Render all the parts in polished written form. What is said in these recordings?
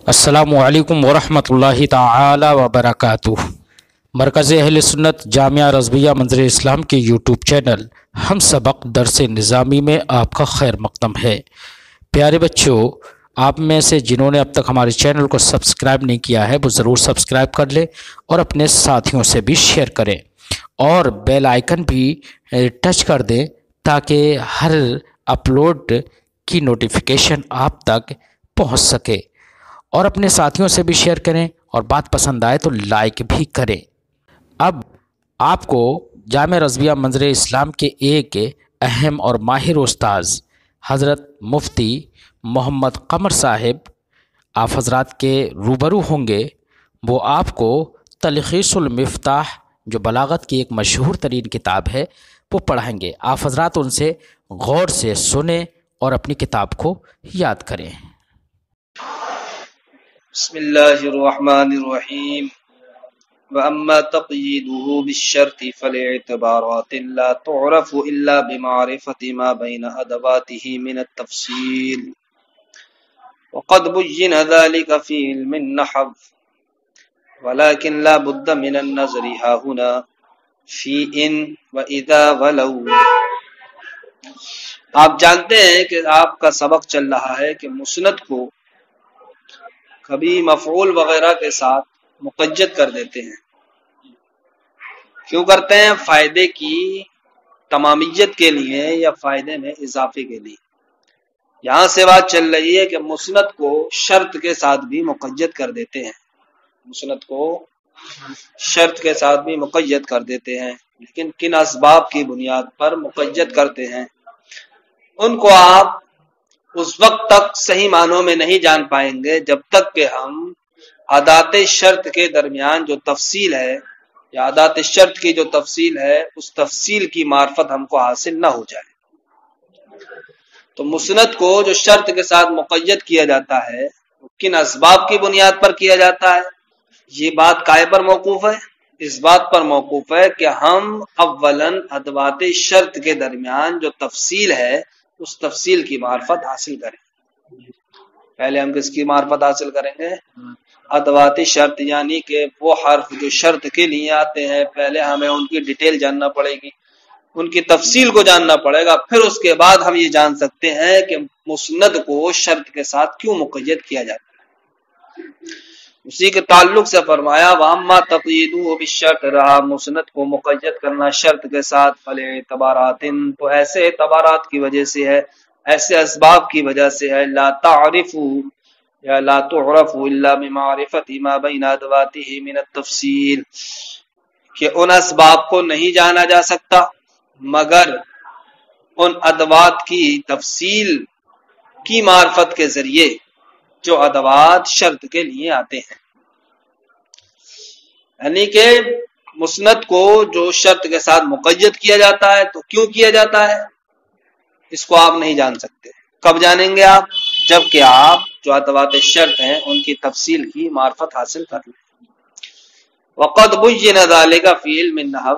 السلام علیکم ورحمۃ اللہ تعالی وبرکاتہ۔ مرکز اہل سنت جامعہ رضویہ منظر اسلام کے یوٹیوب چینل ہم سبق درس نظامی میں آپ کا خیر مقدم ہے۔ پیارے بچوں، آپ میں سے جنہوں نے اب تک ہمارے چینل کو سبسکرائب نہیں کیا ہے وہ ضرور سبسکرائب کر لیں اور اپنے ساتھیوں سے بھی شیئر کریں اور بیل آئیکن بھی ٹچ کر دیں تاکہ ہر اپلوڈ کی نوٹیفیکیشن آپ تک پہنچ سکے، اور اپنے ساتھیوں سے بھی شیئر کریں اور بات پسند آئے تو لائک بھی کریں۔ اب آپ کو جامعہ رضویہ منظر اسلام کے ایک اہم اور ماہر استاذ حضرت مفتی محمد قمر صاحب آپ حضرات کے روبرو ہوں گے۔ وہ آپ کو تلخیص المفتاح جو بلاغت کی ایک مشہور ترین کتاب ہے وہ پڑھائیں گے۔ آپ حضرات ان سے غور سے سنیں اور اپنی کتاب کو یاد کریں۔ بسم اللہ الرحمن الرحیم وَأَمَّا تَقْيِيدُهُ بِالشَّرْطِ فَلِاعْتِبَارَاتٍ لَا تُعْرَفُ إِلَّا بِمَعْرِفَةِ مَا بَيْنَ أَدَوَاتِهِ مِنَ التَّفْصِيلِ وَقَدْ بُيِّنَ ذَلِكَ فِي عِلْمِ النَّحْوِ وَلَكِنْ لَا بُدَّ مِنَ النَّظْرِ هَاهُنَا فِي إِنْ وَإِذَا وَلَوْ۔ آپ جانتے ہیں کہ آپ کا سبق چل رہا ہے کہ مسند کو کبھی مفعول وغیرہ کے ساتھ مقید کر دیتے ہیں۔ کیوں کرتے ہیں؟ فائدے کی تمامیت کے لیے یا فائدے میں اضافے کے لیے۔ یہاں سے بات چل رہی ہے کہ مسند کو شرط کے ساتھ بھی مقید کر دیتے ہیں، مسند کو شرط کے ساتھ بھی مقید کر دیتے ہیں، لیکن کن اسباب کی بنیاد پر مقید کرتے ہیں ان کو آپ اس وقت تک صحیح معنوں میں نہیں جان پائیں گے جب تک کہ ہم ادات شرط کے درمیان جو تفصیل ہے یا ادات شرط کی جو تفصیل ہے اس تفصیل کی معرفت ہم کو حاصل نہ ہو جائے۔ تو مسند کو جو شرط کے ساتھ مقید کیا جاتا ہے وہ کن اسباب کی بنیاد پر کیا جاتا ہے؟ یہ بات کائے پر موقوف ہے؟ اس بات پر موقوف ہے کہ ہم اولاً ادوات شرط کے درمیان جو تفصیل ہے اس تفصیل کی معرفت حاصل کریں۔ پہلے ہم کس کی معرفت حاصل کریں گے؟ ادوات شرط، یعنی کہ وہ حرف جو شرط کے لیے آتے ہیں پہلے ہمیں ان کی ڈیٹیل جاننا پڑے گی، ان کی تفصیل کو جاننا پڑے گا، پھر اس کے بعد ہم یہ جان سکتے ہیں کہ مسند کو شرط کے ساتھ کیوں مقید کیا جاتا ہے۔ اسی کے تعلق سے فرمایا وَأَمَّا تَقْيِيدُهُ بِالشَّرْطِ، رہا مسند کو مقید کرنا شرط کے ساتھ فَلِاعْتِبَارَاتٍ، تو ایسے اعتبارات کی وجہ سے ہے، ایسے اسباب کی وجہ سے ہے، لا تعرف یا لا تعرف الا بمعرفة ما بین ادواته من التفصیل، کہ ان اسباب کو نہیں جانا جا سکتا مگر ان ادوات کی تفصیل کی معرفت کے ذریعے جو ادوات شرط کے لیے آتے ہیں۔ یعنی کہ مسند کو جو شرط کے ساتھ مقید کیا جاتا ہے تو کیوں کیا جاتا ہے اس کو آپ نہیں جان سکتے۔ کب جانیں گے آپ؟ جب کہ آپ جو ادوات شرط ہیں ان کی تفصیل کی معرفت حاصل کر لیں۔ وقد بین ذلک فی علم النحو،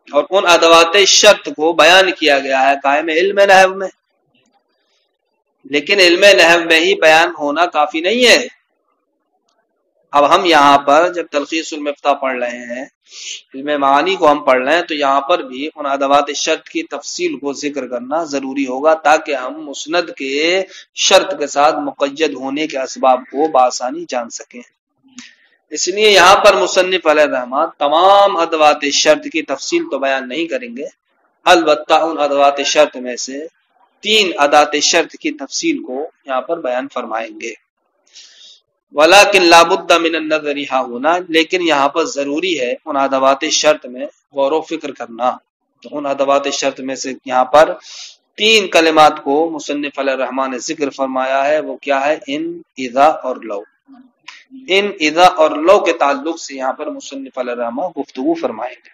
اور ان ادوات شرط کو بیان کیا گیا ہے قائم علم نحو میں، لیکن علم نحو میں ہی بیان ہونا کافی نہیں ہے۔ اب ہم یہاں پر جب تلخیص المفتاح پڑھ رہے ہیں، علم معانی کو ہم پڑھ رہے ہیں، تو یہاں پر بھی ان ادوات شرط کی تفصیل کو ذکر کرنا ضروری ہوگا تاکہ ہم مسند کے شرط کے ساتھ مقید ہونے کے اسباب کو بآسانی جان سکیں۔ اس لیے یہاں پر مصنف علیہ الرحمہ تمام ادوات شرط کی تفصیل تو بیان نہیں کریں گے، البتہ ان ادوات شرط میں سے 3 ادوات شرط کی تفصیل کو یہاں پر بیان فرمائیں گے۔ ولیکن لا بد من النظر ہاہنا، لیکن یہاں پر ضروری ہے ان ادوات شرط میں غور و فکر کرنا۔ تو ان ادوات شرط میں سے یہاں پر 3 کلمات کو مصنف علیہ الرحمٰن نے ذکر فرمایا ہے، وہ کیا ہے؟ ان، اذا اور لو۔ ان، اذا اور لو کے تعلق سے یہاں پر مصنف علیہ الرحمٰ گفتگو فرمائیں گے۔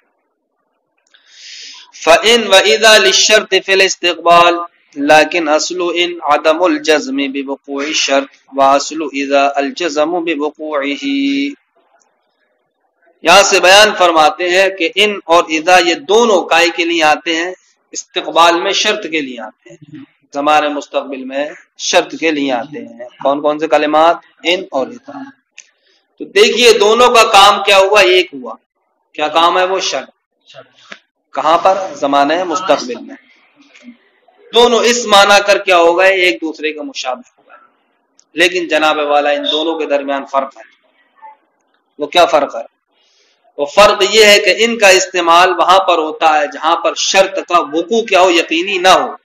فَإِن وَإِذَا لِلشَّرْطِ فِي الْإِسْتِقْبَالِ، لیکن اصل ان عدم الجزم بوقوع الشرط واصل اذا الجزم بوقوعه۔ یہاں سے بیان فرماتے ہیں کہ ان اور اذا یہ دونوں کائے کے لیے آتے ہیں؟ استقبال میں، شرط کے لیے آتے ہیں۔ زمانے مستقبل میں شرط کے لیے آتے ہیں. کون کون سے کلمات؟ ان اور اذا. تو دیکھیے دونوں کا کام کیا ہوا؟ ایک ہوا. کیا کام ہے وہ؟ شرط. کہاں پر؟ زمانے مستقبل میں. دونوں اس معنی کر کیا ہو گئے؟ ایک دوسرے کا مشابہ ہو گئے. لیکن جناب والا ان دونوں کے درمیان فرق ہے. وہ کیا فرق ہے؟ وہ فرق یہ ہے کہ ان کا استعمال وہاں پر ہوتا ہے جہاں پر شرط کا وقوع کیا ہو؟ یقینی نہ ہو.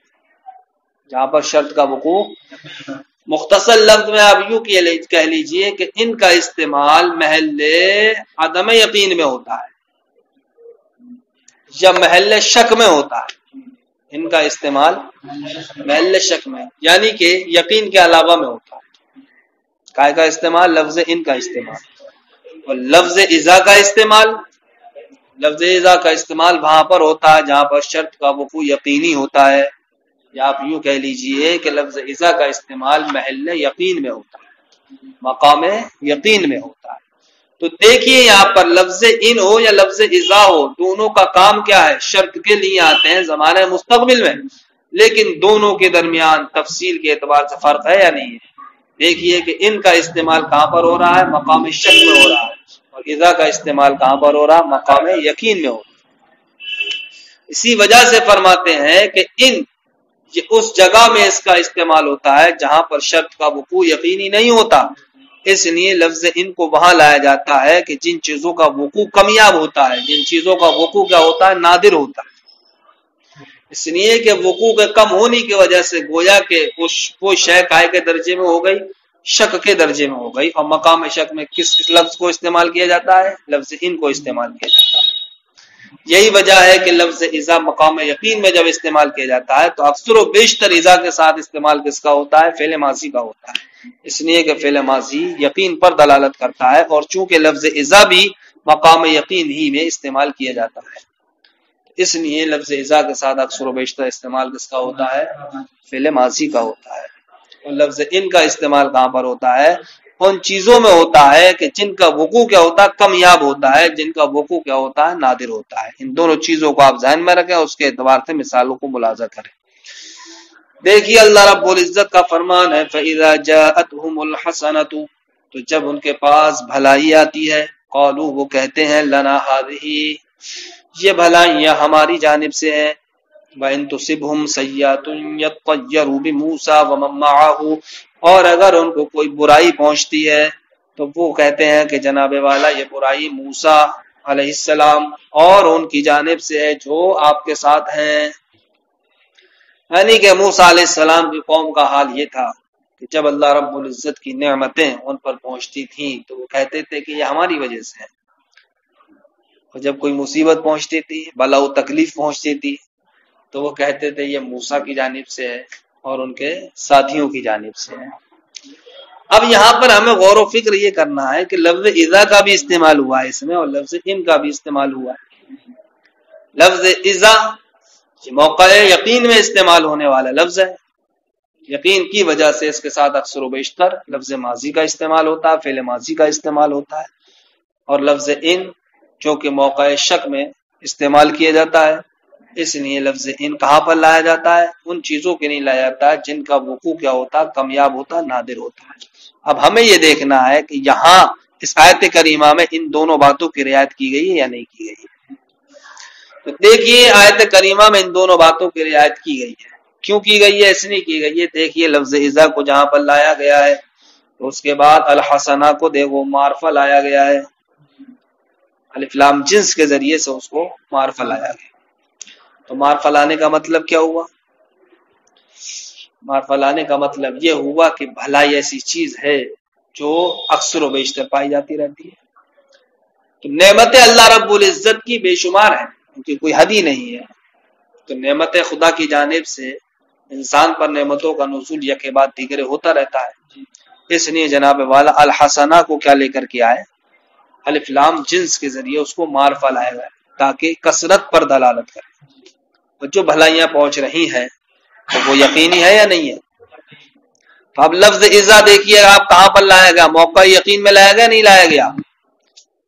جہاں پر شرط کا وقوع، مختصر لفظ میں آپ یوں کہہ لیجئے کہ ان کا استعمال محل عدم یقین میں ہوتا ہے یا محل شک میں ہوتا ہے. ان کا استعمال محل شک میں، یعنی کہ یقین کے علاوہ میں ہوتا ہے. کائے کا استعمال؟ لفظ ان کا استعمال. اور لفظ اذا کا استعمال، لفظ اذا کا استعمال وہاں پر ہوتا ہے جہاں پر شرط کا وقوع یقینی ہوتا ہے، یا آپ یوں کہہ لیجئے کہ لفظ اذا کا استعمال محل یقین میں ہوتا ہے، مقام یقین میں ہوتا ہے. تو دیکھیے یہاں پر لفظ ان ہو یا لفظ اذا ہو، دونوں کا کام کیا ہے؟ شرط کے لیے آتے ہیں زمانہ مستقبل میں. لیکن دونوں کے درمیان تفصیل کے اعتبار سے فرق ہے یا نہیں ہے؟ دیکھیے کہ ان کا استعمال کہاں پر ہو رہا ہے؟ مقام شک میں ہو رہا ہے. اور اذا کا استعمال کہاں پر ہو رہا ہے؟ مقام یقین میں ہو رہا ہے. اسی وجہ سے فرماتے ہیں کہ ان یہ اس جگہ میں اس کا استعمال ہوتا ہے جہاں پر شرط کا وقوع یقینی نہیں ہوتا. اس لیے لفظ ان کو وہاں لایا جاتا ہے کہ جن چیزوں کا وقوع کمیاب ہوتا ہے، جن چیزوں کا وقوع کیا ہوتا ہے؟ نادر ہوتا ہے. اس لیے کہ وقوع کے کم ہونے کی وجہ سے گویا کہ وہ شے کائے کے درجے میں ہو گئی؟ شک کے درجے میں ہو گئی. اور مقام شک میں کس لفظ کو استعمال کیا جاتا ہے؟ لفظ ان کو استعمال کیا جاتا ہے. یہی وجہ ہے کہ لفظ اذا مقام یقین میں جب استعمال کیا جاتا ہے تو اکثر و بیشتر اذا کے ساتھ استعمال کس کا ہوتا ہے؟ فعل ماضی کا ہوتا ہے. اس لیے کہ فعل ماضی یقین پر دلالت کرتا ہے، اور چونکہ لفظ اذا بھی مقام یقین ہی میں استعمال کیا جاتا ہے، اس لیے لفظ اذا کے ساتھ اکثر و بیشتر استعمال کس کا ہوتا ہے؟ فعل ماضی کا ہوتا ہے. اور لفظ ان کا استعمال کہاں پر ہوتا ہے؟ ان چیزوں میں ہوتا ہے کہ جن کا وقوع کیا ہوتا ہے؟ کمیاب ہوتا ہے. جن کا وقوع کیا ہوتا ہے؟ نادر ہوتا ہے. ان دونوں چیزوں کو آپ ذہن میں رکھیں، اس کے اعتبار سے مثالوں کو ملاحظہ کریں. دیکھیے اللہ رب العزت کا فرمان ہے فَإِذَا جَاءَتْهُمُ الْحَسَنَةُ، تو جب ان کے پاس بھلائی آتی ہے، قالوا وہ کہتے ہیں لنا هذه، یہ بھلائیاں ہماری جانب سے ہیں. وَإِن تُصِبْهُمْ سَيِّئَةٌ يَطَّيَّرُوا بِمُوسَىٰ وَمَن مَّعَهُ، اور اگر ان کو کوئی برائی پہنچتی ہے تو وہ کہتے ہیں کہ جناب والا یہ برائی موسیٰ علیہ السلام اور ان کی جانب سے ہے جو آپ کے ساتھ ہیں. یعنی کہ موسیٰ علیہ السلام کی قوم کا حال یہ تھا کہ جب اللہ رب العزت کی نعمتیں ان پر پہنچتی تھیں تو وہ کہتے تھے کہ یہ ہماری وجہ سے ہے. اور جب کوئی مصیبت پہنچتی تھی، بلا و تکلیف پہنچتی تھی، تو وہ کہتے تھے یہ موسیٰ کی جانب سے ہے اور ان کے ساتھیوں کی جانب سے ہے. اب یہاں پر ہمیں غور و فکر یہ کرنا ہے کہ لفظ اذا کا بھی استعمال ہوا ہے اس میں، اور لفظ ان کا بھی استعمال ہوا ہے. لفظ اذا موقع یقین میں استعمال ہونے والا لفظ ہے. یقین کی وجہ سے اس کے ساتھ اکثر و بیشتر لفظ ماضی کا استعمال ہوتا ہے، فعل ماضی کا استعمال ہوتا ہے. اور لفظ ان جو کہ موقع شک میں استعمال کیا جاتا ہے، اس لیے لفظ ان کہاں پر لایا جاتا ہے؟ ان چیزوں کے نہیں لایا جاتا ہے جن کا وقوع کیا ہوتا ہے؟ کمیاب ہوتا ہے، نادر ہوتا ہے. اب ہمیں یہ دیکھنا ہے کہ یہاں اس آیت کریمہ میں ان دونوں باتوں کی رعایت کی گئی ہے یا نہیں کی گئی ہے. تو دیکھیے آیت کریمہ میں ان دونوں باتوں کی رعایت کی گئی ہے. کیوں کی گئی ہے؟ اس لیے کی گئی ہے، دیکھیے لفظ اذا کو جہاں پر لایا گیا ہے تو اس کے بعد الحسنہ کو دیکھو معرفہ لایا گیا ہے، الف لام جنس کے ذریعے سے اس کو معرفہ لایا گیا. تو معرفہ لانے کا مطلب کیا ہوا؟ معرفہ لانے کا مطلب یہ ہوا کہ بھلائی ایسی چیز ہے جو اکثر و بیشتر پائی جاتی رہتی ہے. تو نعمت اللہ رب العزت کی بے شمار ہیں، ان کی کوئی حد ہی نہیں ہے. تو نعمت خدا کی جانب سے انسان پر نعمتوں کا نزول یکے بعد دیگرے ہوتا رہتا ہے. اس لیے جناب والا الحسنہ کو کیا لے کر کے آئے؟ الف لام جنس کے ذریعے اس کو معرفہ لایا گیا تاکہ کثرت پر دلالت کرے. اور جو بھلائیاں پہنچ رہی ہیں تو وہ یقینی ہے یا نہیں ہے؟ تو اب لفظ اذا دیکھیے آپ کہاں پر لایا گیا؟ موقع یقین میں لایا گیا نہیں لایا گیا؟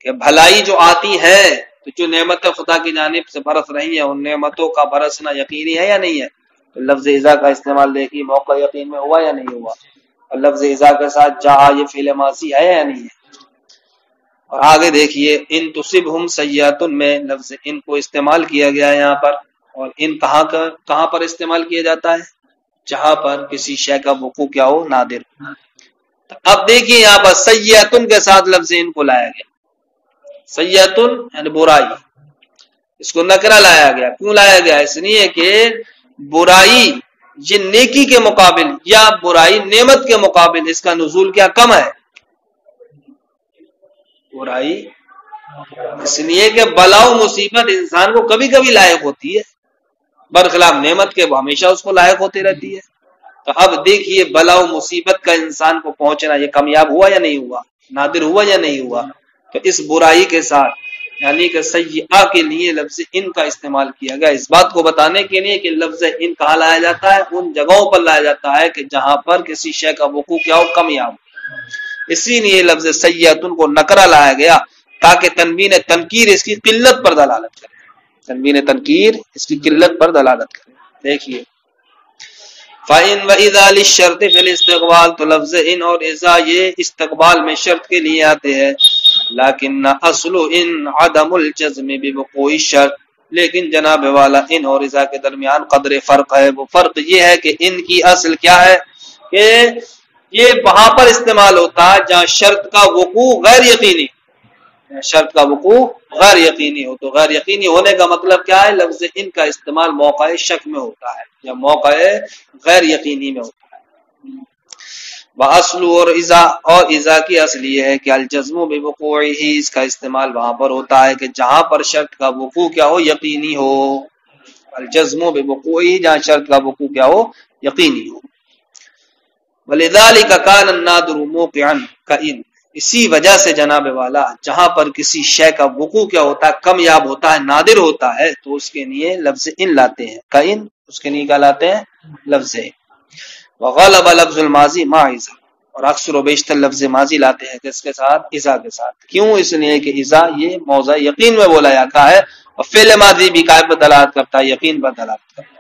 کہ بھلائی جو آتی ہے تو جو نعمت خدا کی جانب سے برس رہی ہے ان نعمتوں کا برسنا یقینی ہے یا نہیں ہے؟ تو لفظ اذا کا استعمال دیکھیے موقع یقین میں ہوا یا نہیں ہوا، اور لفظ اذا کے ساتھ جاء یہ فعل ماضی ہے یا نہیں ہے۔ اور آگے دیکھیے ان تصبہم سیئۃ میں لفظ ان کو استعمال کیا گیا ہے یہاں پر، اور ان کہاں پر استعمال کیا جاتا ہے؟ جہاں پر کسی شے کا وقوع کیا ہو، نادر۔ اب دیکھیے یہاں پر سیئۃ کے ساتھ لفظ ان کو لایا گیا، سیئۃ یعنی برائی، اس کو نکرہ لایا گیا۔ کیوں لایا گیا؟ اس لیے کہ برائی یہ نیکی کے مقابل یا برائی نعمت کے مقابل اس کا نزول کیا کم ہے، برائی، اس لیے کہ بلا و مصیبت انسان کو کبھی کبھی لاحق ہوتی ہے، برخلاف نعمت کے وہ ہمیشہ اس کو لاحق ہوتی رہتی ہے۔ تو اب دیکھیے بلا و مصیبت کا انسان کو پہنچنا یہ کامیاب ہوا یا نہیں ہوا، نادر ہوا یا نہیں ہوا؟ تو اس برائی کے ساتھ یعنی کہ سیئہ کے لیے لفظ ان کا استعمال کیا گیا، اس بات کو بتانے کے لیے کہ لفظ ان کہاں لایا جاتا ہے، ان جگہوں پر لایا جاتا ہے کہ جہاں پر کسی شے کا وقوع کیا ہو، کامیاب ہو۔ اسی لیے لفظ سیئۃ کو نکرہ لایا گیا تاکہ تنوین تنکیر اس کی قلت پر دلالت کرے، تنوین تنکیر اس کی قلت پر دلالت کرے۔ دیکھیے فَإِنْ وَإِذَا لِلشَّرْطِ فِي الْإِسْتِقْبَالِ، تو لفظ ان اور اذا یہ استقبال میں شرط کے لیے آتے ہیں، لیکن اصل ان عدم الجزم بوقوع الشرط، لیکن جناب والا ان اور اذا کے درمیان قدر فرق ہے۔ وہ فرق یہ ہے کہ ان کی اصل کیا ہے کہ یہ وہاں پر استعمال ہوتا ہے جہاں شرط کا وقوع غیر یقینی، شرط کا وقوع غیر یقینی ہو۔ تو غیر یقینی ہونے کا مطلب کیا ہے؟ لفظ ان کا استعمال موقع شک میں ہوتا ہے یا موقع غیر یقینی میں ہوتا ہے۔ وَأَصْلُ اور اذا کی اصل یہ ہے کہ الجزم بوقوعہ، اس کا استعمال وہاں پر ہوتا ہے کہ جہاں پر شرط کا وقوع کیا ہو، یقینی ہو، الجزم بوقوعہ جہاں شرط کا وقوع کیا ہو، یقینی ہو۔ وَلِذَلِكَ كَانَ النَّادِرُ مُوقِعًا كَإِنْ، اسی وجہ سے جناب والا جہاں پر کسی شے کا وقوع کیا ہوتا ہے، کمیاب ہوتا ہے، نادر ہوتا ہے، تو اس کے لیے لفظ ان لاتے ہیں، کائن اس کے لیے کیا لاتے ہیں؟ لفظ ان۔ وغلب لفظ الماضی مع اذا، اور اکثر و بیشتر لفظ ماضی لاتے ہیں کس کے ساتھ؟ اذا کے ساتھ۔ کیوں؟ اس لیے کہ اذا یہ موضع یقین میں بولا جاتا ہے، اور فعل ماضی بھی قائم پر دلالت کرتا ہے، یقین پر دلالت کرتا ہے،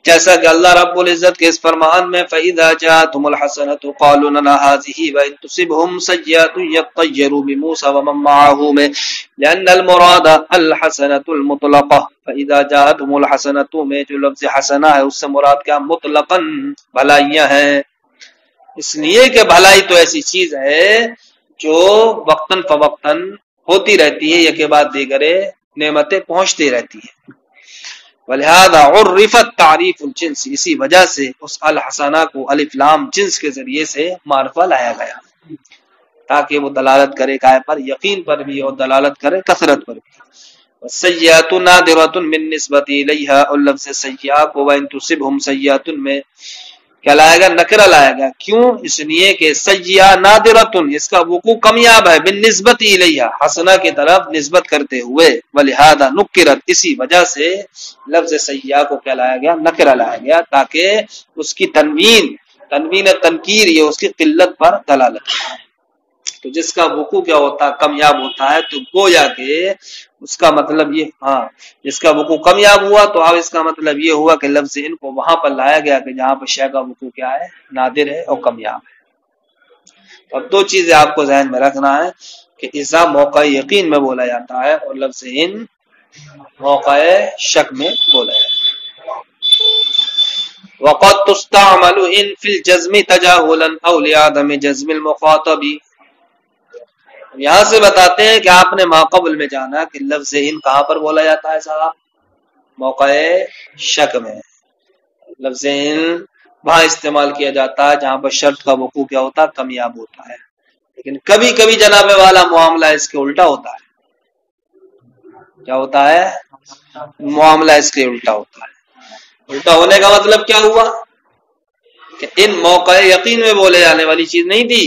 جیسا کہ اللہ رب العزت کے اس فرمان میں فَإِذَا جَاءَتْهُمُ الْحَسَنَةُ قَالُوا لَنَا هَٰذِهِ وَإِن تُصِبْهُمْ سَيِّئَةٌ يَطَّيَّرُوا بِمُوسَىٰ وَمَن مَّعَهُ لِأَنَّ الْمُرَادَ الْحَسَنَةُ الْمُطْلَقَةُ۔ فَإِذَا جَاءَتْهُمُ الْحَسَنَةُ میں جو لفظ حسنہ ہے اس سے مراد کیا؟ مطلقاً بھلائیاں ہیں، اس لیے کہ بھلائی تو ایسی چیز ہے جو وقتاً فوقتاً ہوتی رہتی ہے، یک بعد دیگر نعمتیں پہنچتی رہتی ہیں۔ ولہذا عرفت تعریف الجنس، اسی وجہ سے اس الحسنہ کو الف لام جنس کے ذریعے سے معرفہ لایا گیا تاکہ وہ دلالت کرے کائے پر؟ یقین پر بھی، اور دلالت کرے کثرت پر بھی۔ والسیئۃ نادرۃ من نسبت الیہا، اور لفظ سیئہ کو وان تصبہم سیئۃ میں کیا لایا گیا؟ نکرہ لایا گیا۔ کیوں؟ اس لیے کہ سیئہ نادرۃ اس کا وقوع کمیاب ہے، بالنسبت الیہا حسنہ کی طرف نسبت کرتے ہوئے، ولہذا نکرت اسی وجہ سے لفظ سیئہ کو کیا لایا گیا؟ نکرہ لایا گیا تاکہ اس کی تنوین تنکیر یہ اس کی قلت پر دلالت کرے۔ تو جس کا وقوع کیا ہوتا ہے؟ کمیاب ہوتا ہے، تو گویا کہ اس کا مطلب یہ، ہاں جس کا وقوع کمیاب ہوا تو اب اس کا مطلب یہ ہوا کہ لفظ ان کو وہاں پر لایا گیا کہ جہاں پر شے کا وقوع کیا ہے؟ نادر ہے اور کمیاب ہے۔ اب دو چیزیں آپ کو ذہن میں رکھنا ہے کہ اذا موقع یقین میں بولا جاتا ہے اور لفظ ان موقع شک میں بولا جاتا ہے۔ وقد تستعمل ان فی الجزم تجاہلا او لعدم جزم المخاطب، یہاں سے بتاتے ہیں کہ آپ نے ماقبل میں جانا کہ لفظ ان کہاں پر بولا جاتا ہے صاحب؟ موقع شک میں۔ لفظ ان وہاں استعمال کیا جاتا ہے جہاں پر شرط کا وقوع کیا ہوتا ہے؟ کمیاب ہوتا ہے۔ لیکن کبھی کبھی جناب والا معاملہ اس کے الٹا ہوتا ہے۔ کیا ہوتا ہے؟ معاملہ اس کے الٹا ہوتا ہے۔ الٹا ہونے کا مطلب کیا ہوا کہ ان موقع یقین میں بولے جانے والی چیز نہیں تھی،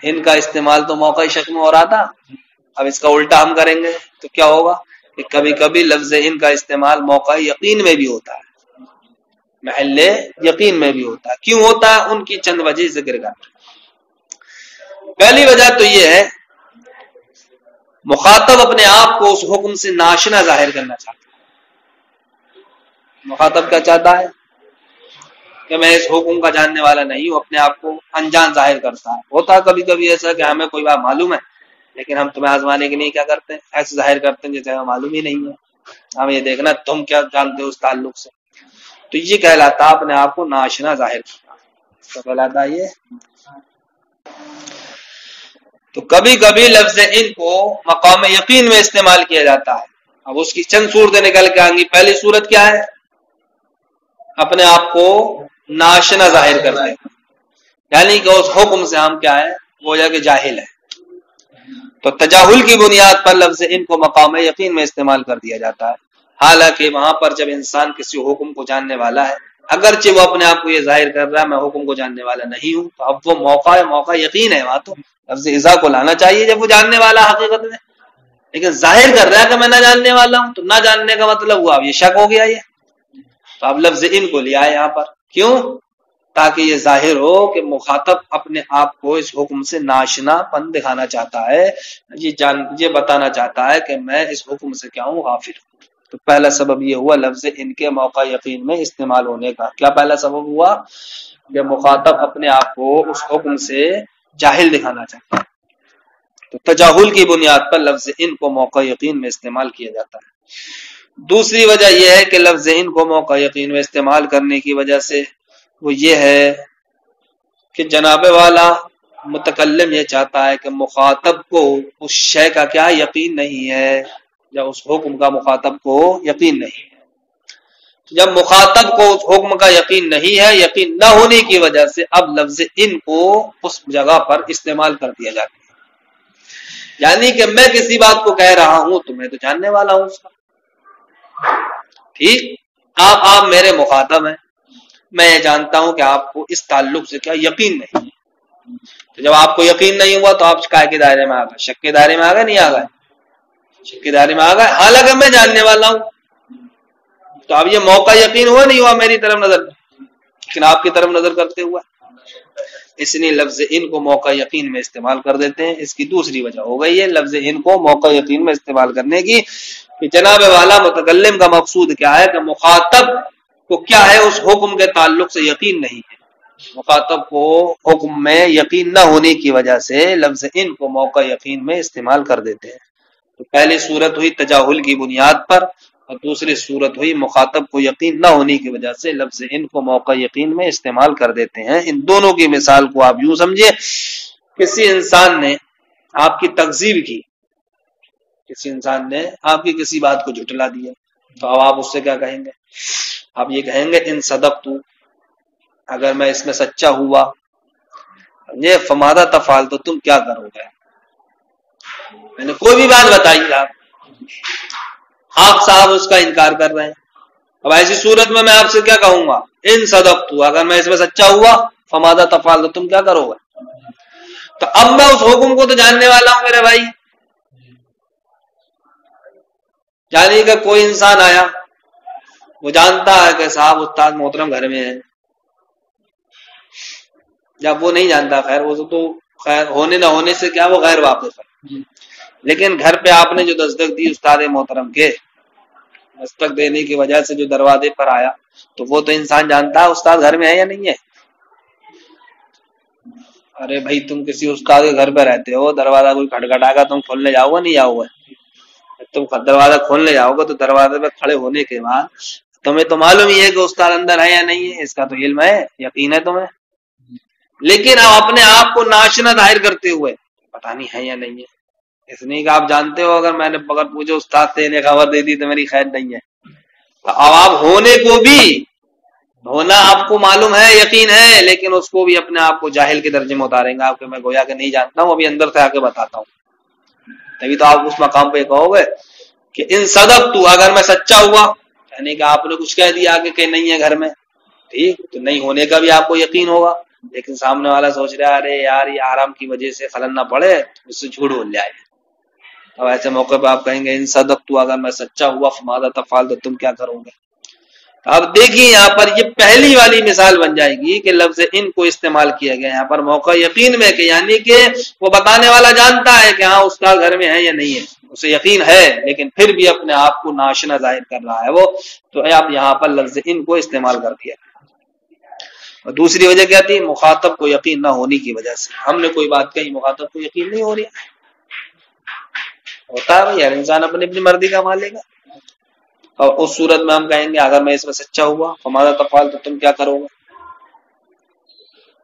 ان کا استعمال تو موقع شک میں ہو رہا تھا، اب اس کا الٹا ہم کریں گے تو کیا ہوگا کہ کبھی کبھی لفظ ان کا استعمال موقع یقین میں بھی ہوتا ہے، محل یقین میں بھی ہوتا ہے۔ کیوں ہوتا ہے؟ ان کی چند وجہ ذکر کرتے ہیں۔ پہلی وجہ تو یہ ہے مخاطب اپنے آپ کو اس حکم سے ناشنا ظاہر کرنا چاہتا ہے، مخاطب کیا چاہتا ہے کہ میں اس حکم کا جاننے والا نہیں ہوں، اپنے آپ کو انجان ظاہر کرتا ہے۔ ہوتا ہے کبھی کبھی ایسا کہ ہمیں کوئی بات معلوم ہے لیکن ہم تمہیں آزمانے کے لیے کیا کرتے ہیں، ایسے ظاہر کرتے ہیں جیسے ہمیں معلوم ہی نہیں ہے، ہم یہ دیکھنا تم کیا جانتے ہو اس تعلق سے، تو یہ کہلاتا ہے اپنے آپ کو ناشنا ظاہر کرنا، تو کہلاتا ہے یہ۔ تو کبھی کبھی لفظ ان کو مقام یقین میں استعمال کیا جاتا ہے۔ اب اس کی چند صورتیں نکل کے آئیں گی۔ پہلی صورت کیا ہے؟ اپنے آپ کو ناشنا ظاہر کرتے ہیں، یعنی کہ اس حکم سے ہم کیا ہے، گویا کہ جاہل ہے، تو تجاہل کی بنیاد پر لفظ ان کو مقام یقین میں استعمال کر دیا جاتا ہے۔ حالانکہ وہاں پر جب انسان کسی حکم کو جاننے والا ہے، اگرچہ وہ اپنے آپ کو یہ ظاہر کر رہا ہے میں حکم کو جاننے والا نہیں ہوں، تو اب وہ موقع یقین ہے، وہاں تو لفظ اذا کو لانا چاہیے جب وہ جاننے والا حقیقت میں، لیکن ظاہر کر رہا ہے کہ میں نہ جاننے والا ہوں، تو نہ جاننے کا مطلب ہوا اب یہ شک ہو گیا، یہ تو اب لفظ ان کو لیا ہے یہاں پر، کیوں؟ تاکہ یہ ظاہر ہو کہ مخاطب اپنے آپ کو اس حکم سے ناشنا پن دکھانا چاہتا ہے، یہ بتانا چاہتا ہے کہ میں اس حکم سے کیا ہوں، غافل ہوں۔ تو پہلا سبب یہ ہوا لفظ ان کے موقع یقین میں استعمال ہونے کا۔ کیا پہلا سبب ہوا؟ کہ مخاطب اپنے آپ کو اس حکم سے جاہل دکھانا چاہتا ہے، تو تجاہل کی بنیاد پر لفظ ان کو موقع یقین میں استعمال کیا جاتا ہے۔ دوسری وجہ یہ ہے کہ لفظ ان کو موقع یقین میں استعمال کرنے کی وجہ سے وہ یہ ہے کہ جناب والا متکلم یہ چاہتا ہے کہ مخاطب کو اس شے کا کیا یقین نہیں ہے، یا اس حکم کا مخاطب کو یقین نہیں ہے۔ جب مخاطب کو اس حکم کا یقین نہیں ہے، یقین نہ ہونے کی وجہ سے اب لفظ ان کو اس جگہ پر استعمال کر دیا جاتا ہے، یعنی کہ میں کسی بات کو کہہ رہا ہوں تو میں تو جاننے والا ہوں اس کا، ٹھیک، آپ میرے مخاطب ہیں، میں یہ جانتا ہوں کہ آپ کو اس تعلق سے کیا یقین نہیں ہے، تو جب آپ کو یقین نہیں ہوا تو آپ شک کے دائرے میں آ گئے، شک کے دائرے میں آ گئے، نہیں آ گئے، شک کے دائرے میں آ گئے، حالانکہ میں جاننے والا ہوں، تو اب یہ موقع یقین ہوا نہیں ہوا میری طرف نظر، لیکن آپ کی طرف نظر کرتے ہوا، اس لیے لفظ ان کو موقع یقین میں استعمال کر دیتے ہیں۔ اس کی دوسری وجہ ہو گئی ہے لفظ ان کو موقع یقین میں استعمال کرنے کی کہ جناب والا متکلم کا مقصود کیا ہے کہ مخاطب کو کیا ہے اس حکم کے تعلق سے یقین نہیں ہے، مخاطب کو حکم میں یقین نہ ہونے کی وجہ سے لفظ ان کو موقع یقین میں استعمال کر دیتے ہیں۔ تو پہلی صورت ہوئی تجاہل کی بنیاد پر، اور دوسری صورت ہوئی مخاطب کو یقین نہ ہونے کی وجہ سے لفظ ان کو موقع یقین میں استعمال کر دیتے ہیں۔ ان دونوں کی مثال کو آپ یوں سمجھے، کسی انسان نے آپ کی تکذیب کی، کسی انسان نے آپ کی کسی بات کو جھٹلا دیا، تو اب آپ اس سے کیا کہیں گے؟ آپ یہ کہیں گے ان صدقت، اگر میں اس میں سچا ہوا، یہ فماذا تفعل، تو تم کیا کرو گے؟ میں نے کوئی بھی بات بتائی، آپ صاحب اس کا انکار کر رہے ہیں، اب ایسی صورت میں آپ سے کیا کہوں گا؟ ان صدقت، اگر میں اس میں سچا ہوا، فماذا تفعل، تو تم کیا کرو گے؟ تو اب میں اس حکم کو تو جاننے والا ہوں میرے بھائی، یعنی کہ کوئی انسان آیا، وہ جانتا ہے کہ صاحب استاد محترم گھر میں ہے، جب وہ نہیں جانتا، خیر وہ تو خیر ہونے نہ ہونے سے کیا وہ غیر واقف ہے، لیکن گھر پہ آپ نے جو دستک دی استاد محترم کے، دستک دینے کی وجہ سے جو دروازے پر آیا، تو وہ تو انسان جانتا ہے استاد گھر میں ہے یا نہیں ہے۔ ارے بھائی تم کسی استاد کے گھر پہ رہتے ہو، دروازہ کوئی کھٹکھٹا گا، تم کھولنے جاؤ گا نہیں جاؤ گا؟ تم دروازہ کھولنے جاؤ گے تو دروازے پہ کھڑے ہونے کے بعد تمہیں تو معلوم ہی ہے کہ استاد اندر ہے یا نہیں ہے، اس کا تو علم ہے، یقین ہے تمہیں، لیکن آپ اپنے آپ کو ناشنا ظاہر کرتے ہوئے پتہ نہیں ہے یا نہیں ہے، اس لیے کہ آپ جانتے ہو اگر میں نے اگر مجھے استاد سے نے خبر دے دی تو میری خیر نہیں ہے، تو اب آپ ہونے کو بھی ہونا آپ کو معلوم ہے، یقین ہے، لیکن اس کو بھی اپنے آپ کو جاہل کے درجے میں اتاریں گے آپ کہ میں گویا کہ نہیں جانتا ہوں، ابھی اندر سے آ کے بتاتا ہوں، تبھی تو آپ اس مقام پہ کہو گے کہ ان صدقت، اگر میں سچا ہوا، یعنی کہ آپ نے کچھ کہہ دیا آگے کہ نہیں ہے گھر میں، ٹھیک، تو نہیں ہونے کا بھی آپ کو یقین ہوگا، لیکن سامنے والا سوچ رہا ہے ارے یار یہ آرام کی وجہ سے خلل نہ پڑے، اس سے جھوٹ بول جائے، اب ایسے موقع پہ آپ کہیں گے ان صدقت، اگر میں سچا ہوا، فماذا تفعل، تو تم کیا کرو گے؟ اب دیکھیے یہاں پر یہ پہلی والی مثال بن جائے گی کہ لفظ ان کو استعمال کیا گیا یہاں پر موقع یقین میں، کہ یعنی کہ وہ بتانے والا جانتا ہے کہ ہاں استاد گھر میں ہے یا نہیں ہے، اسے یقین ہے لیکن پھر بھی اپنے آپ کو ناشنا ظاہر کر رہا ہے وہ، تو اب یہاں پر لفظ ان کو استعمال کر دیا۔ اور دوسری وجہ کیا تھی؟ مخاطب کو یقین نہ ہونے کی وجہ سے۔ ہم نے کوئی بات کہی، مخاطب کو یقین نہیں ہو رہی، ہوتا ہے بھائی، ہر انسان اپنی اپنی مرضی کا مالک ہے۔ اور اس صورت میں ہم کہیں گے اگر میں اس میں سچا ہوا ہمارا تفعال تو تم کیا کرو گے؟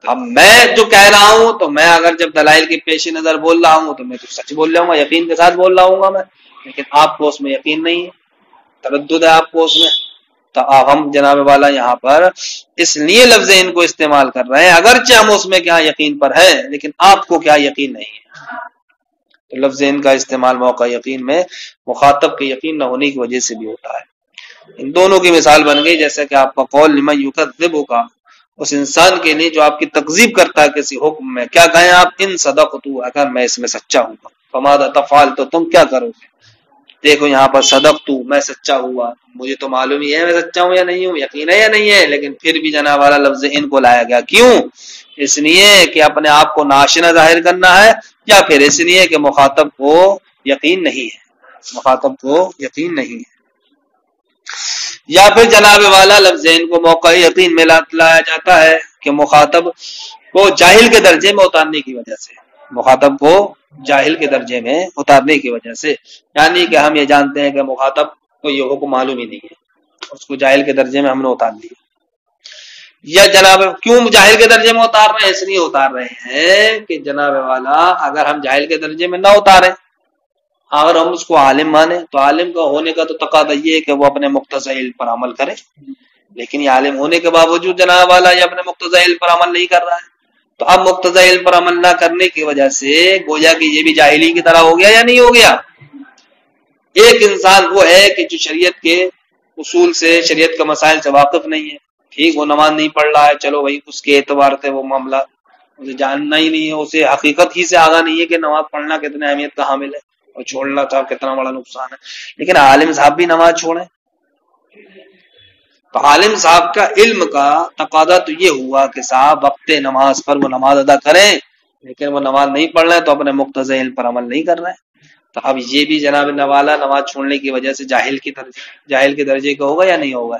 اب میں جو کہہ رہا ہوں تو میں اگر جب دلائل کے پیش نظر بول رہا ہوں تو میں تو سچ بول رہا ہوں، یقین کے ساتھ بول رہا ہوں گا میں، لیکن آپ کو اس میں یقین نہیں ہے، تردد ہے آپ کو اس میں۔ تو ہم جناب والا یہاں پر اس لیے لفظ ان کو استعمال کر رہے ہیں، اگرچہ ہم اس میں کیا یقین پر ہے لیکن آپ کو کیا یقین نہیں ہے۔ تو لفظ ان کا استعمال موقع یقین میں مخاطب کے یقین نہ ہونے کی وجہ سے بھی ہوتا ہے۔ ان دونوں کی مثال بن گئی جیسے کہ آپ کا قول لمن یکذب کا، اس انسان کے لیے جو آپ کی تکذیب کرتا ہے کسی حکم میں، کیا کہیں آپ؟ ان صدقت، اگر میں اس میں سچا ہوں گا، فماذا تفعل، تو تم کیا کرو گے؟ دیکھو یہاں پر صدقت، میں سچا ہوا، مجھے تو معلوم ہی ہے میں سچا ہوں یا نہیں ہوں، یقین ہے یا نہیں ہے، لیکن پھر بھی جناب والا لفظ ان کو لایا گیا، کیوں؟ اس لیے کہ اپنے آپ کو ناشنا ظاہر کرنا ہے، یا پھر اس لیے کہ مخاطب کو یقین نہیں ہے، مخاطب کو یقین نہیں ہے، یا پھر جناب والا لفظ ان کو موقع یقین میں لایا جاتا ہے کہ مخاطب کو جاہل کے درجے میں اتارنے کی وجہ سے، مخاطب کو جاہل کے درجے میں اتارنے کی وجہ سے، یعنی کہ ہم یہ جانتے ہیں کہ مخاطب کو یہ حکم معلوم ہی نہیں ہے، اس کو جاہل کے درجے میں ہم نے اتار دیا۔ یا جناب کیوں جاہل کے درجے میں اتار رہے ہیں؟ اس لیے اتار رہے ہیں کہ جناب والا اگر ہم جاہل کے درجے میں نہ اتاریں، اگر ہم اس کو عالم مانیں تو عالم کا ہونے کا تو تقاضا یہ ہے کہ وہ اپنے مقتضی علم پر عمل کرے، لیکن یہ عالم ہونے کے باوجود جناب والا یہ اپنے مقتضی علم پر عمل نہیں کر رہا ہے، تو اب مقتضی علم پر عمل نہ کرنے کی وجہ سے گویا کہ یہ بھی جاہلی کی طرح ہو گیا یا نہیں ہو گیا؟ ایک انسان وہ ہے کہ جو شریعت کے اصول سے، شریعت کے مسائل سے واقف نہیں ہے، ٹھیک، وہ نماز نہیں پڑھ رہا ہے، چلو بھائی اس کے اعتبار سے وہ معاملہ اسے جاننا ہی نہیں ہے، اسے حقیقت ہی سے آگاہ نہیں ہے کہ نماز پڑھنا کتنے اہمیت کا حامل ہے اور چھوڑنا تھا کتنا بڑا نقصان ہے، لیکن عالم صاحب بھی نماز چھوڑیں، تو عالم صاحب کا علم کا تقاضا تو یہ ہوا کہ صاحب وقت نماز پر وہ نماز ادا کریں، لیکن وہ نماز نہیں پڑھ رہے ہیں تو اپنے مقتضی علم پر عمل نہیں کر رہے ہیں، تو اب یہ بھی جناب نوالا نماز چھوڑنے کی وجہ سے جاہل کے درجے کا ہوگا یا نہیں ہوگا؟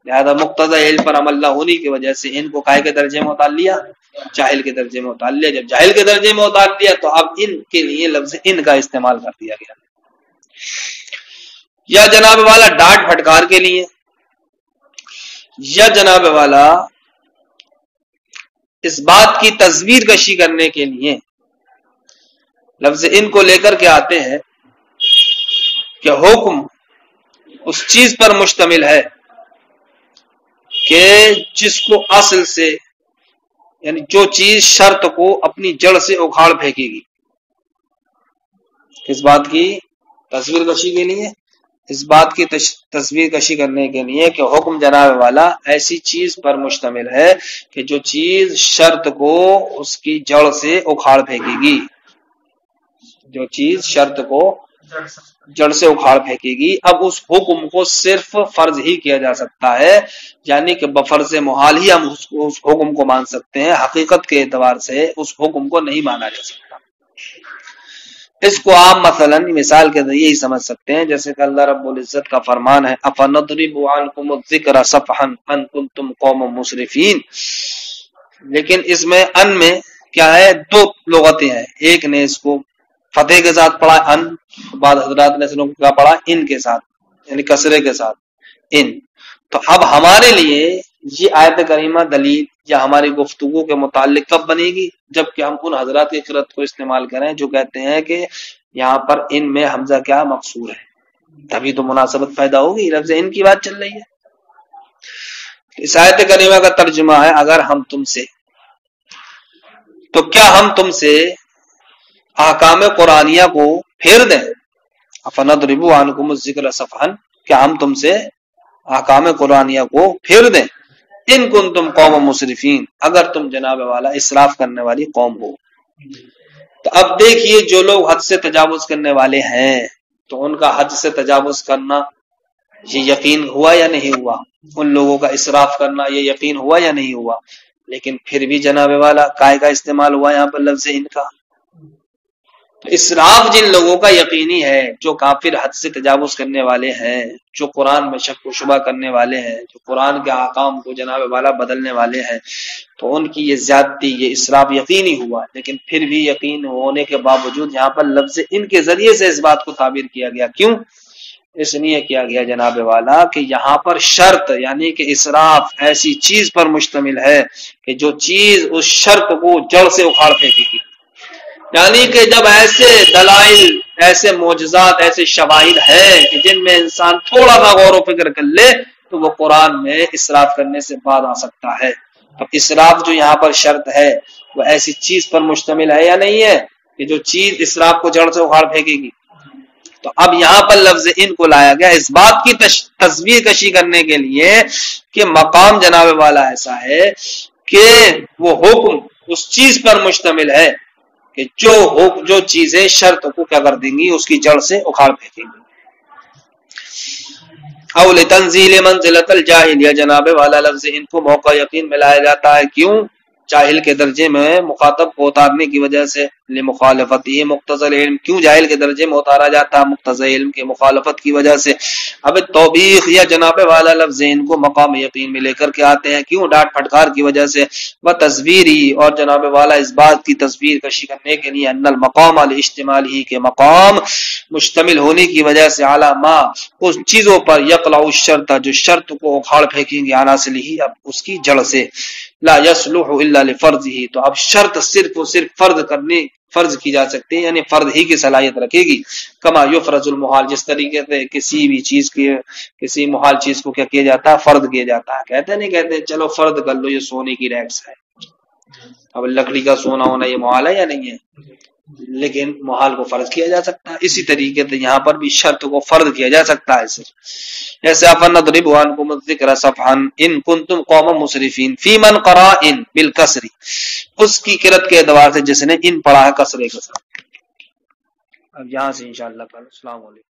لہذا مقتضی علم پر عمل نہ ہونے کی وجہ سے ان کو قائل کے درجے میں اتار لیا، جاہل کے درجے میں اتار لیا، جب جاہل کے درجے میں اتار دیا تو اب ان کے لیے لفظ ان کا استعمال کر دیا گیا، یا جناب والا ڈانٹ پھٹکار کے لیے، یا جناب والا اس بات کی تصویر کشی کرنے کے لیے لفظ ان کو لے کر کے آتے ہیں کہ حکم اس چیز پر مشتمل ہے کہ جس کو اصل سے، یعنی جو چیز شرط کو اپنی جڑ سے اکھاڑ پھینکے گی، اس بات کی تصویر کشی کے لیے، اس بات کی تصویر کشی کرنے کے لیے کہ حکم جناب والا ایسی چیز پر مشتمل ہے کہ جو چیز شرط کو اس کی جڑ سے اکھاڑ پھینکے گی، جو چیز شرط کو جڑ سے اکھاڑ پھینکے گی۔ اب اس حکم کو صرف فرض ہی کیا جا سکتا ہے، یعنی کہ بفرض محال ہی ہم اس حکم کو مان سکتے ہیں، حقیقت کے اعتبار سے اس حکم کو نہیں مانا جا سکتا۔ اس کو آپ مثلا مثال کے ذریعے ہی سمجھ سکتے ہیں، جیسے کہ اللہ رب العزت کا فرمان ہے اَفَنَضْرِبُ عَنْكُمُ الذِّكْرَ صَفْحًا أَن كُنتُمْ قَوْمًا مُسْرِفِينَ، لیکن اس میں ان میں کیا ہے؟ دو لغتیں ہیں، ایک نے اس کو فتح کے ساتھ پڑھا ان، بعد حضرات نے اس کو کیا پڑھا؟ ان کے ساتھ، یعنی کسرے کے ساتھ ان۔ تو اب ہمارے لیے یہ آیت کریمہ دلیل یا ہماری گفتگو کے متعلق کب بنے گی؟ جبکہ ہم ان حضرات کی قرأت کو استعمال کریں جو کہتے ہیں کہ یہاں پر ان میں حمزہ کیا مقصور ہے، تبھی تو مناسبت پیدا ہوگی، لفظ ان کی بات چل رہی ہے۔ اس آیت کریمہ کا ترجمہ ہے اگر ہم تم سے، تو کیا ہم تم سے احکام قرآنیہ کو پھیر دیں؟ اَفَنَضْرِبُ عَنْكُمُ الذِّكْرَ صَفْحًا، کیا ہم تم سے احکام قرآنیہ کو پھیر دیں؟ ان کنتم قوم مسرفین، اگر تم جناب والا اسراف کرنے والی قوم ہو۔ تو اب دیکھیے جو لوگ حد سے تجاوز کرنے والے ہیں تو ان کا حد سے تجاوز کرنا یہ یقین ہوا یا نہیں ہوا؟ ان لوگوں کا اسراف کرنا یہ یقین ہوا یا نہیں ہوا؟ لیکن پھر بھی جناب والا کائے کا استعمال ہوا یہاں پر لفظ ان کا، تو اسراف جن لوگوں کا یقینی ہے، جو کافر حد سے تجاوز کرنے والے ہیں، جو قرآن میں شک و شبہ کرنے والے ہیں، جو قرآن کے احکام کو جناب والا بدلنے والے ہیں، تو ان کی یہ زیادتی، یہ اسراف یقینی ہوا۔ لیکن پھر بھی یقین ہونے کے باوجود یہاں پر لفظ ان کے ذریعے سے اس بات کو تعبیر کیا گیا۔ کیوں؟ اس لیے کیا گیا جناب والا کہ یہاں پر شرط، یعنی کہ اسراف ایسی چیز پر مشتمل ہے کہ جو چیز اس شرط کو جڑ سے اکھاڑ پھینکے گی، یعنی کہ جب ایسے دلائل، ایسے معجزات، ایسے شواہد ہیں کہ جن میں انسان تھوڑا سا غور و فکر کر لے تو وہ قرآن میں اسراف کرنے سے باز آ سکتا ہے۔ اب اسراف جو یہاں پر شرط ہے وہ ایسی چیز پر مشتمل ہے یا نہیں ہے کہ جو چیز اسراف کو جڑ سے اکھاڑ پھینکے گی؟ تو اب یہاں پر لفظ ان کو لایا گیا اس بات کی تصویر کشی کرنے کے لیے کہ مقام جناب والا ایسا ہے کہ وہ حکم اس چیز پر مشتمل ہے کہ جو چیزیں شرط کو کیا کر دیں گی، اس کی جڑ سے اکھاڑ پھینکیں گی۔ او لتنزیل منزلۃ الجاہلیہ، جناب والا لفظ ان کو موقع یقین میں لایا جاتا ہے۔ کیوں؟ جاہل کے درجے میں مخاطب کو اتارنے کی وجہ سے، لمخالفتی مقتضی العلم، کیوں جاہل کے درجے میں اتارا جاتا ہے؟ مقتضی علم کے مخالفت کی وجہ سے۔ اب توبیخ یا جناب والا لفظ ان کو مقام یقین میں لے کر کے آتے ہیں، کیوں؟ ڈانٹ پھٹکار کی وجہ سے۔ وہ تصویری، اور جناب والا اس بات کی تصویر کشی کرنے کے لیے، ان المقام الاجتمال ہی کے مقام مشتمل ہونے کی وجہ سے، علامہ اس چیزوں پر، یقلع الشرط جو شرط کو اکھاڑ پھینکیں گے، عناصل ہی اب اس کی جڑ سے، لا یصلح الا لفرضه، تو اب شرط صرف و صرف فرض کی جا سکتی ہے، یعنی فرض ہی کی صلاحیت رکھے گی۔ کما یفرض المحال، جس طریقے سے کسی بھی چیز کی، کسی محال چیز کو کیا کیا جاتا ہے؟ فرض کیا جاتا ہے۔ کہتے نہیں کہتے چلو فرض کر لو یہ سونے کی ریکس ہے، اب لکڑی کا سونا ہونا یہ محال ہے یا نہیں ہے؟ لیکن محال کو فرض کیا جا سکتا ہے۔ اسی طریقے سے یہاں پر بھی شرط کو فرض کیا جا سکتا ہے صرف، جیسے افنضرب عنکم الذکر صفحا ان کنتم قوما مسرفین، فی من قرأ ان بالکسر، اس کی قرأت کے اعتبار سے جس نے ان پڑھا ہے کسرے کے ساتھ۔ اب یہاں سے انشاءاللہ تعالی السلام علیکم۔